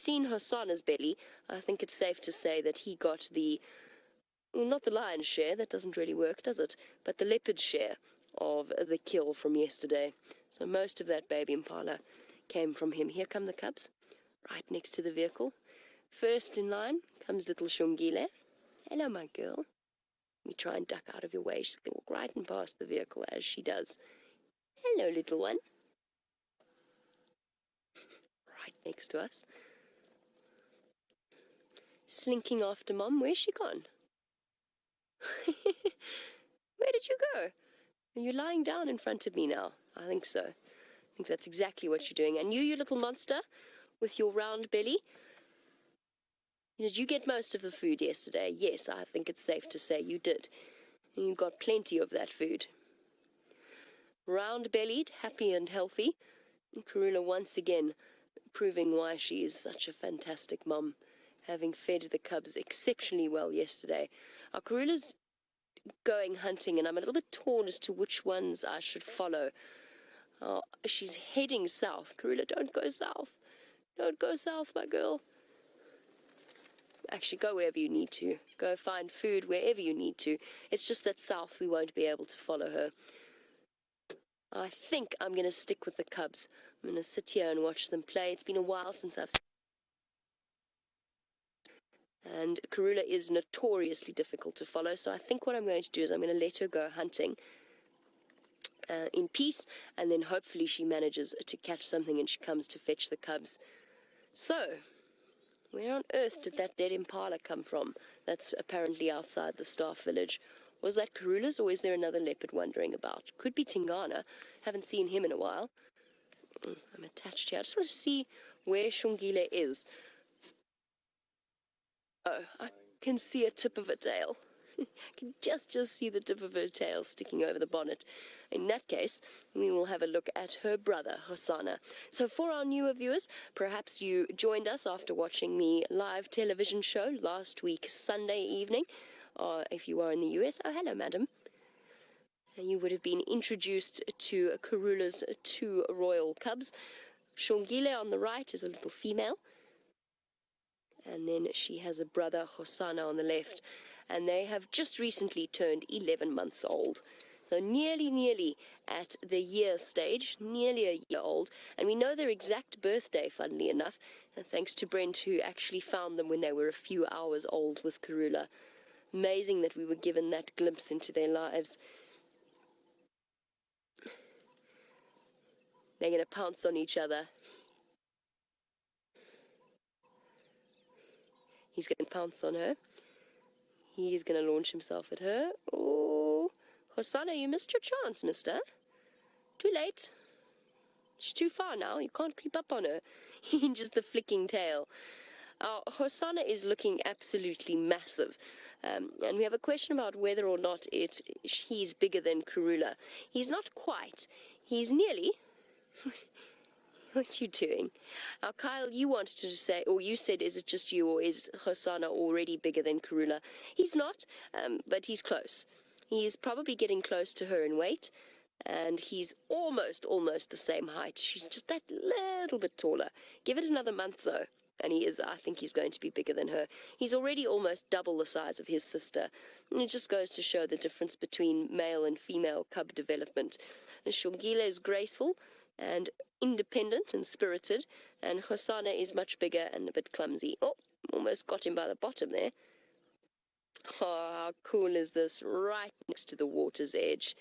seen Hosana's belly, I think it's safe to say that he got the, well, not the lion's share, that doesn't really work, does it? But the leopard share of the kill from yesterday. So most of that baby impala came from him. Here come the cubs, right next to the vehicle. First in line comes little Xongile. Hello, my girl. We try and duck out of your way. She's going to walk right and past the vehicle as she does. Hello, little one. Right next to us. Slinking after Mom. Where's she gone? Where did you go? Are you lying down in front of me now? I think so. I think that's exactly what you're doing. And you little monster, with your round belly, did you get most of the food yesterday? Yes, I think it's safe to say you did. And you got plenty of that food. Round-bellied, happy and healthy. And Karula once again proving why she is such a fantastic mum, having fed the cubs exceptionally well yesterday. Karula's going hunting, and I'm a little bit torn as to which ones I should follow. She's heading south. Karula, don't go south. Don't go south, my girl. Actually, go wherever you need to. Go find food wherever you need to. It's just that south we won't be able to follow her. I think I'm going to stick with the cubs. I'm going to sit here and watch them play. It's been a while since I've... And Karula is notoriously difficult to follow, so I think what I'm going to do is I'm going to let her go hunting in peace, and then hopefully she manages to catch something and she comes to fetch the cubs. So, where on earth did that dead impala come from? That's apparently outside the staff village. Was that Karula's, or is there another leopard wandering about? Could be Tingana. Haven't seen him in a while. I'm attached here. I just want to see where Xongile is. Oh, I can see a tip of a tail. I can just see the tip of her tail sticking over the bonnet. In that case, we will have a look at her brother, Hosana. So for our newer viewers, perhaps you joined us after watching the live television show last week, Sunday evening. If you are in the US, oh, hello, madam. You would have been introduced to Karula's two royal cubs. Xongile on the right is a little female. And then she has a brother, Hosana, on the left. And they have just recently turned 11 months old. So nearly at the year stage, nearly a year old. And we know their exact birthday, funnily enough, thanks to Brent, who actually found them when they were a few hours old with Karula. Amazing that we were given that glimpse into their lives. They're going to pounce on each other. He's going to pounce on her. He's going to launch himself at her. Oh, Hosana, you missed your chance, mister. Too late. She's too far now. You can't creep up on her. Just the flicking tail. Hosana is looking absolutely massive. And we have a question about whether or not he's bigger than Karula. He's not quite. He's nearly. What are you doing? Now, Kyle, you wanted to say, or you said, is it just you, or is Hosana already bigger than Karula? He's not, but he's close. He's probably getting close to her in weight, and he's almost the same height. She's just that little bit taller. Give it another month, though, and I think he's going to be bigger than her. He's already almost double the size of his sister, and it just goes to show the difference between male and female cub development. And Xongile is graceful and independent and spirited, and Hosana is much bigger and a bit clumsy. Oh, almost got him by the bottom there. Oh, how cool is this? Right next to the water's edge.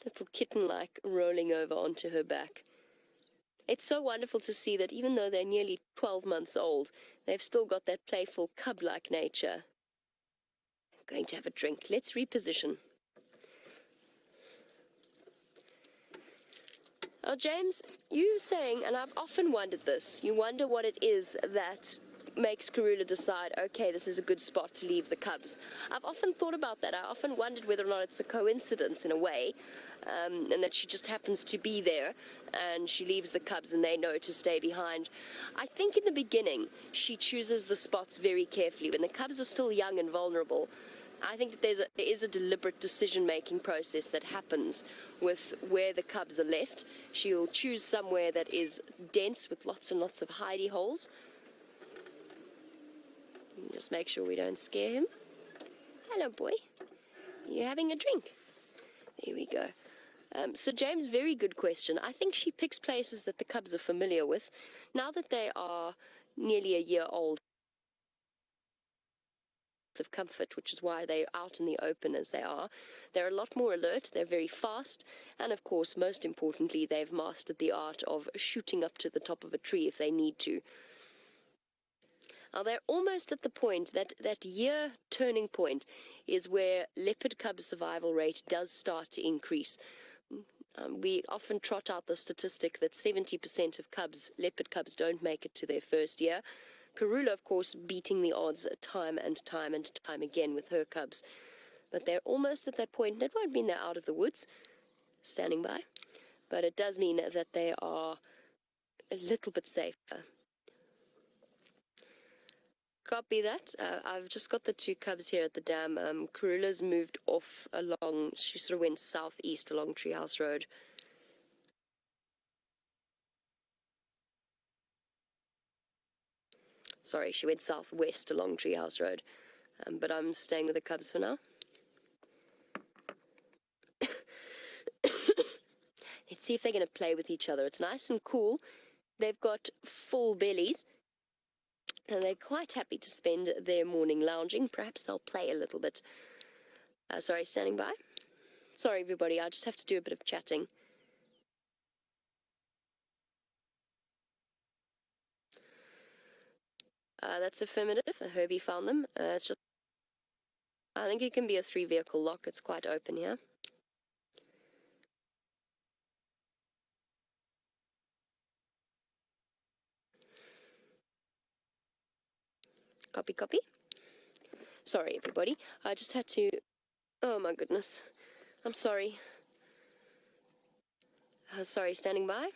Little kitten-like rolling over onto her back. It's so wonderful to see that even though they're nearly 12 months old, they've still got that playful cub-like nature. I'm going to have a drink. Let's reposition. Now, James, you saying, and I've often wondered this, you wonder what it is that makes Karula decide, okay, this is a good spot to leave the cubs. I've often thought about that. I often wondered whether or not it's a coincidence in a way, and that she just happens to be there, and she leaves the cubs and they know to stay behind. I think in the beginning, she chooses the spots very carefully. When the cubs are still young and vulnerable, I think that there is a deliberate decision-making process that happens with where the cubs are left. She'll choose somewhere that is dense with lots and lots of hidey holes. Just make sure we don't scare him. Hello, boy. You having a drink? There we go. So James, very good question. I think she picks places that the cubs are familiar with. Now that they are nearly a year old, of comfort, which is why they're out in the open as they are. They're a lot more alert, they're very fast, and of course, most importantly, they've mastered the art of shooting up to the top of a tree if they need to. Now, they're almost at the point, that year turning point is where leopard cub survival rate does start to increase. We often trot out the statistic that 70% of cubs, leopard cubs, don't make it to their first year. Karula, of course, beating the odds time and time and time again with her cubs. But they're almost at that point. That won't mean they're out of the woods, standing by. But it does mean that they are a little bit safer. Copy that. I've just got the two cubs here at the dam. Karula's moved off along, she sort of went southeast along Treehouse Road. Sorry, she went southwest along Treehouse Road. But I'm staying with the cubs for now. Let's see if they're going to play with each other. It's nice and cool. They've got full bellies. And they're quite happy to spend their morning lounging. Perhaps they'll play a little bit. Sorry, standing by. Sorry, everybody. I just have to do a bit of chatting. That's affirmative. Herbie found them. It's just, I think it can be a 3-vehicle lock. It's quite open here. Copy, copy. Sorry, everybody. I just had to... Oh, my goodness. I'm sorry. Sorry, standing by.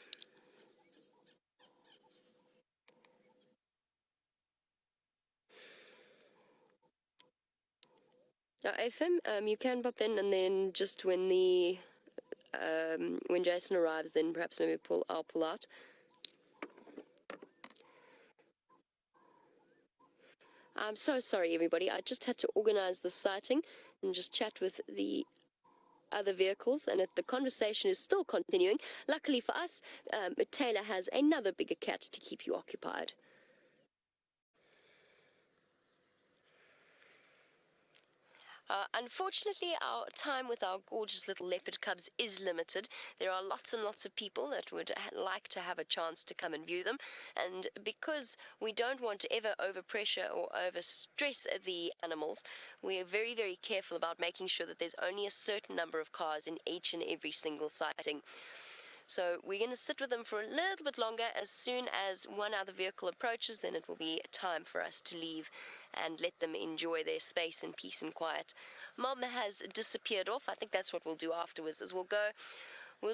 Now, FM, you can pop in, and then just when when Jason arrives, then perhaps maybe I'll pull out. I'm so sorry, everybody. I just had to organize the sighting and just chat with the other vehicles, and the conversation is still continuing. Luckily for us, Taylor has another bigger cat to keep you occupied. Unfortunately, our time with our gorgeous little leopard cubs is limited. There are lots and lots of people that would like to have a chance to come and view them, and because we don't want to ever overpressure or overstress the animals, we are very, very careful about making sure that there's only a certain number of cars in each and every single sighting. So we're going to sit with them for a little bit longer. As soon as one other vehicle approaches, then it will be time for us to leave and let them enjoy their space in peace and quiet. Mom has disappeared off. I think that's what we'll do afterwards, is we'll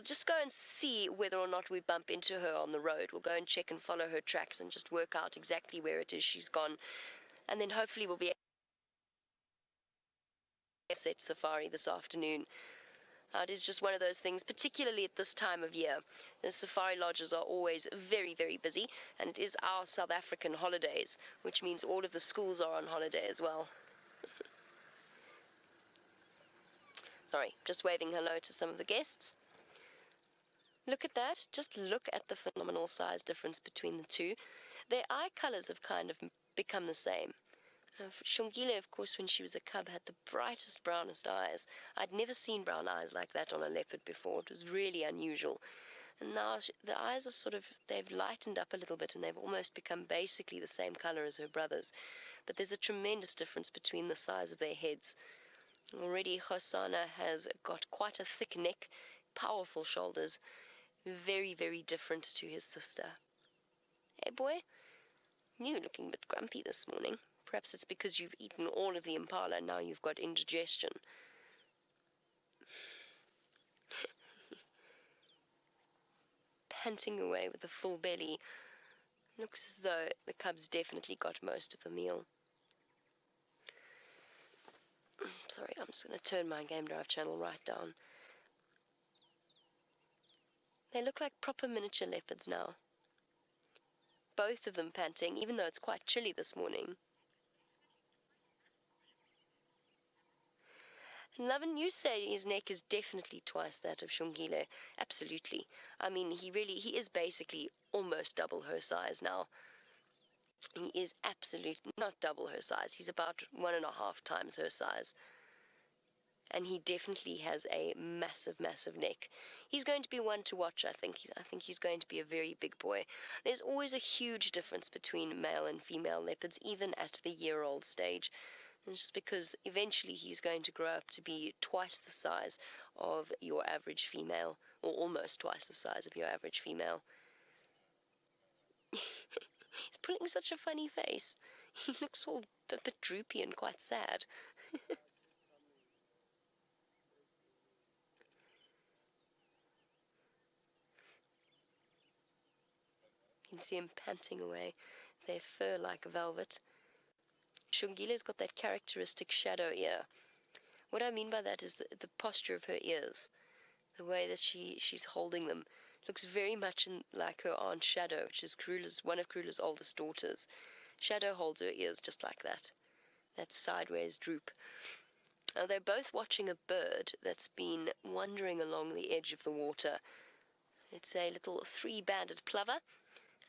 just go and see whether or not we bump into her on the road. We'll go and check and follow her tracks and just work out exactly where it is she's gone. And then hopefully we'll be able to set safari this afternoon. It is just one of those things, particularly at this time of year. The safari lodges are always very, very busy, and it is our South African holidays, which means all of the schools are on holiday as well. Sorry, just waving hello to some of the guests. Look at that. Just look at the phenomenal size difference between the two. Their eye colors have kind of become the same. Xongile, of course, when she was a cub, had the brightest, brownest eyes. I'd never seen brown eyes like that on a leopard before. It was really unusual. And now the eyes are they've lightened up a little bit, and they've almost become basically the same color as her brothers. But there's a tremendous difference between the size of their heads. Already Hosana has got quite a thick neck, powerful shoulders, very, very different to his sister. Hey, boy, you're looking a bit grumpy this morning. Perhaps it's because you've eaten all of the impala and now you've got indigestion. Panting away with a full belly. Looks as though the cubs definitely got most of the meal. Sorry, I'm just going to turn my Game Drive channel right down. They look like proper miniature leopards now. Both of them panting, even though it's quite chilly this morning. Lovin, you say his neck is definitely twice that of Xongile. Absolutely. I mean, he is basically almost double her size now. He is absolutely not double her size. He's about 1.5 times her size. And he definitely has a massive, massive neck. He's going to be one to watch, I think. I think he's going to be a very big boy. There's always a huge difference between male and female leopards, even at the year-old stage. And just because eventually he's going to grow up to be twice the size of your average female, or almost twice the size of your average female. He's pulling such a funny face. He looks all a bit droopy and quite sad. You can see him panting away, their fur like velvet. Xongile's got that characteristic shadow ear. What I mean by that is the posture of her ears, the way that she's holding them. Looks very much like her aunt Shadow, which is one of Karula's oldest daughters. Shadow holds her ears just like that sideways droop. They're both watching a bird that's been wandering along the edge of the water. It's a little three-banded plover,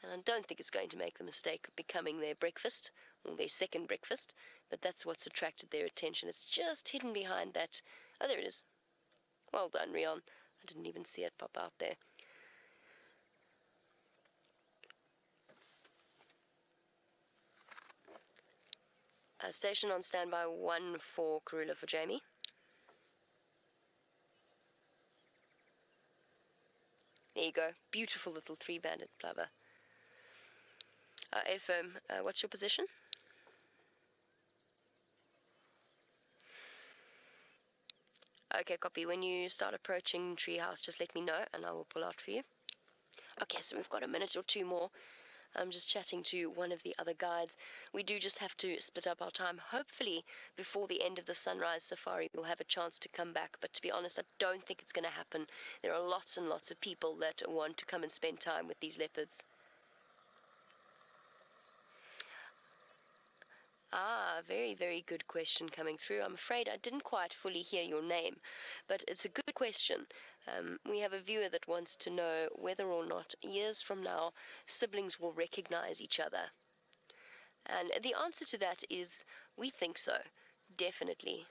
and I don't think it's going to make the mistake of becoming their breakfast, or their second breakfast, but that's what's attracted their attention. It's just hidden behind that. Oh, there it is. Well done, Rion. I didn't even see it pop out there. Station on standby 1 for Karula for Jamie. There you go. Beautiful little three-banded plover. Affirm, what's your position? Okay, copy. When you start approaching Treehouse, just let me know and I will pull out for you. Okay, so we've got a minute or two more. I'm just chatting to one of the other guides. We do just have to split up our time. Hopefully, before the end of the sunrise safari, we'll have a chance to come back. But to be honest, I don't think it's going to happen. There are lots and lots of people that want to come and spend time with these leopards. Very, very good question coming through. I'm afraid I didn't quite fully hear your name, but it's a good question. We have a viewer that wants to know whether or not, years from now, siblings will recognize each other. And the answer to that is, we think so, definitely.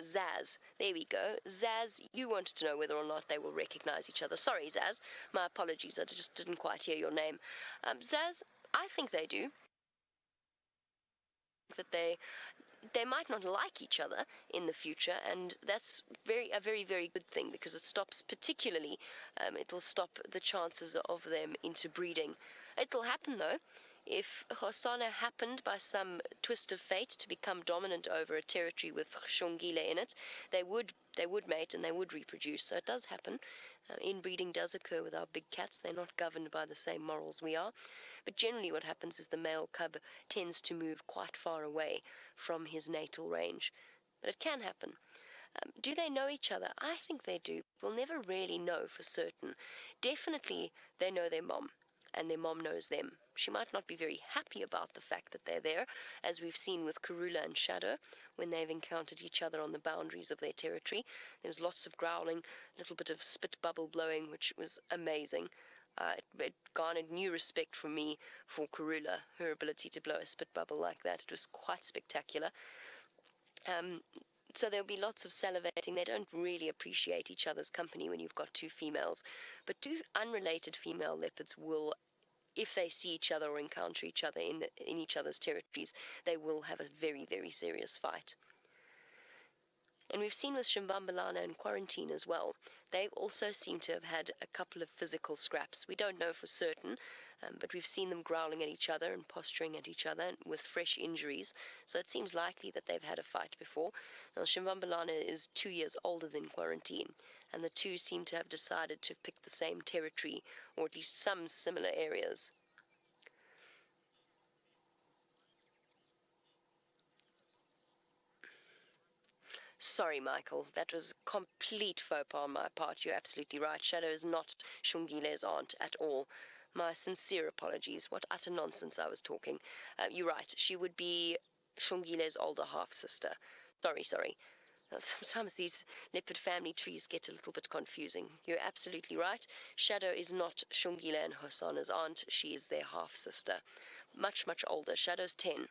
Zaz, there we go. Zaz, you wanted to know whether or not they will recognize each other. Sorry, Zaz, my apologies, I just didn't quite hear your name. Zaz, I think they do. That they might not like each other in the future, and that's a very, very good thing, because it stops, particularly, it'll stop the chances of them interbreeding. It'll happen, though. If Hosana happened by some twist of fate to become dominant over a territory with Xongile in it, they would mate and they would reproduce. So it does happen. Inbreeding does occur with our big cats. They're not governed by the same morals we are. But generally what happens is the male cub tends to move quite far away from his natal range. But it can happen. Do they know each other? I think they do. We'll never really know for certain. Definitely they know their mom, and their mom knows them. She might not be very happy about the fact that they're there, as we've seen with Karula and Shadow, when they've encountered each other on the boundaries of their territory. There was lots of growling, a little bit of spit bubble blowing, which was amazing. It garnered new respect from me for Karula, her ability to blow a spit bubble like that. It was quite spectacular. So there'll be lots of salivating. They don't really appreciate each other's company when you've got two females. But two unrelated female leopards will, if they see each other or encounter each other in each other's territories, they will have a very, very serious fight. And we've seen with Shimbambalana in quarantine as well. They also seem to have had a couple of physical scraps. We don't know for certain, but we've seen them growling at each other and posturing at each other with fresh injuries. So it seems likely that they've had a fight before. Now, Shimbambalana is 2 years older than quarantine, and the two seem to have decided to pick the same territory, or at least some similar areas. Sorry, Michael, that was complete faux pas on my part. You're absolutely right. Shadow is not Xongile's aunt at all. My sincere apologies. What utter nonsense I was talking. You're right. She would be Xongile's older half-sister. Sorry. Sometimes these leopard family trees get a little bit confusing. You're absolutely right. Shadow is not Xongile and Hosana's aunt. She is their half-sister. Much older. Shadow's 10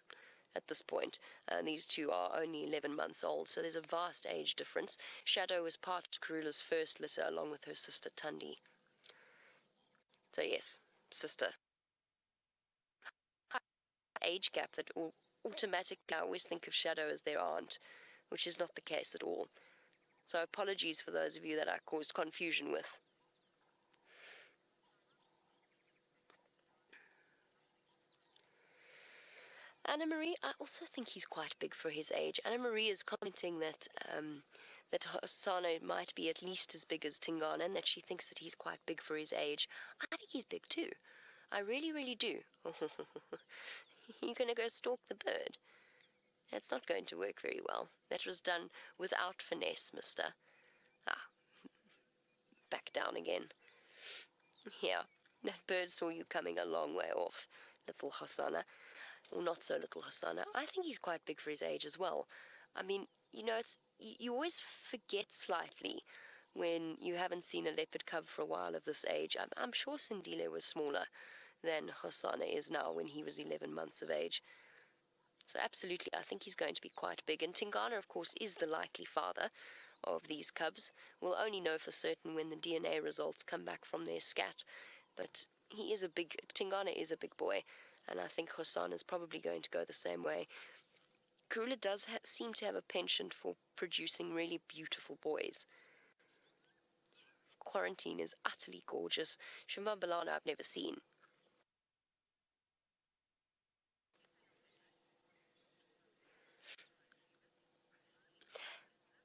at this point, and these two are only 11 months old, so there's a vast age difference. Shadow was part of Karula's first litter along with her sister Tundi. So yes, sister. Age gap that automatically I always think of Shadow as their aunt, which is not the case at all. So apologies for those of you that I caused confusion with. Anna Marie, I also think he's quite big for his age. Anna Marie is commenting that that Hosana might be at least as big as Tingana, and that she thinks that he's quite big for his age. I think he's big too. I really do. You're going to go stalk the bird. That's not going to work very well. That was done without finesse, mister. Ah, back down again. Yeah, that bird saw you coming a long way off, little Hosana. Or not so little Hosana. I think he's quite big for his age as well. I mean, you always forget slightly when you haven't seen a leopard cub for a while of this age. I'm sure Xongile was smaller than Hosana is now when he was 11 months of age. So absolutely, I think he's going to be quite big. And Tingana, of course, is the likely father of these cubs. We'll only know for certain when the DNA results come back from their scat. But Tingana is a big boy. And I think Hosana is probably going to go the same way. Karula does seem to have a penchant for producing really beautiful boys. Quarantine is utterly gorgeous. Shimbabalana I've never seen.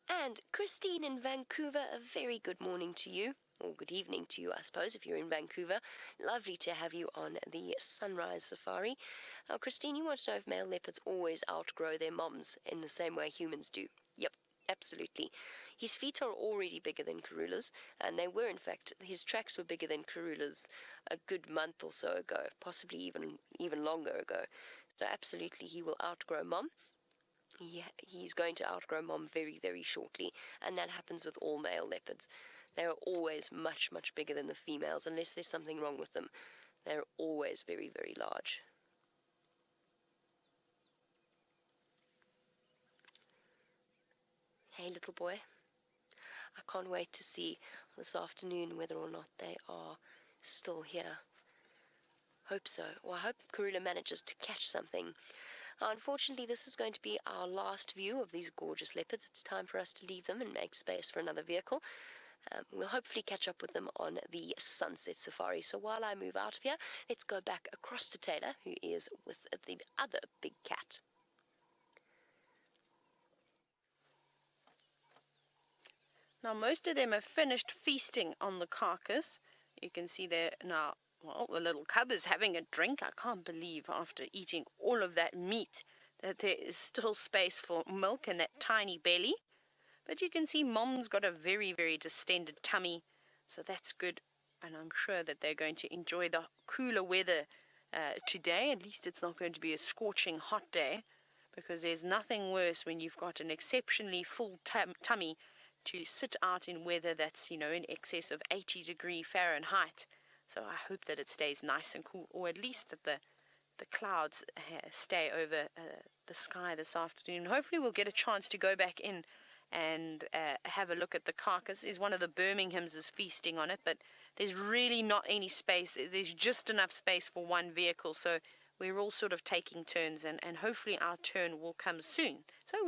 And Christine in Vancouver, a very good morning to you. Or good evening to you, I suppose, if you're in Vancouver. Lovely to have you on the Sunrise Safari. Christine, you want to know if male leopards always outgrow their moms in the same way humans do? Yep, absolutely. His feet are already bigger than Karula's, and they were, in fact, his tracks were bigger than Karula's a good month or so ago, possibly even longer ago. So absolutely, he will outgrow mom. He's going to outgrow mom very shortly, and that happens with all male leopards. They're always much bigger than the females, unless there's something wrong with them. They're always very large. Hey, little boy. I can't wait to see this afternoon whether or not they are still here. Hope so. Well, I hope Karula manages to catch something. Unfortunately, this is going to be our last view of these gorgeous leopards. It's time for us to leave them and make space for another vehicle. We'll hopefully catch up with them on the sunset safari. So while I move out of here, let's go back across to Taylor, who is with the other big cat. Now, most of them have finished feasting on the carcass. You can see there now, well, the little cub is having a drink. I can't believe after eating all of that meat that there is still space for milk in that tiny belly. But you can see mom's got a very distended tummy, so that's good. And I'm sure that they're going to enjoy the cooler weather today. At least it's not going to be a scorching hot day, because there's nothing worse when you've got an exceptionally full tummy to sit out in weather that's, in excess of 80 Fahrenheit. So I hope that it stays nice and cool, or at least that the clouds stay over the sky this afternoon. Hopefully we'll get a chance to go back in and have a look at the carcass. Is one of the Birminghams is feasting on it, but there's really not any space. There's just enough space for one vehicle, so we're all sort of taking turns, and hopefully our turn will come soon. So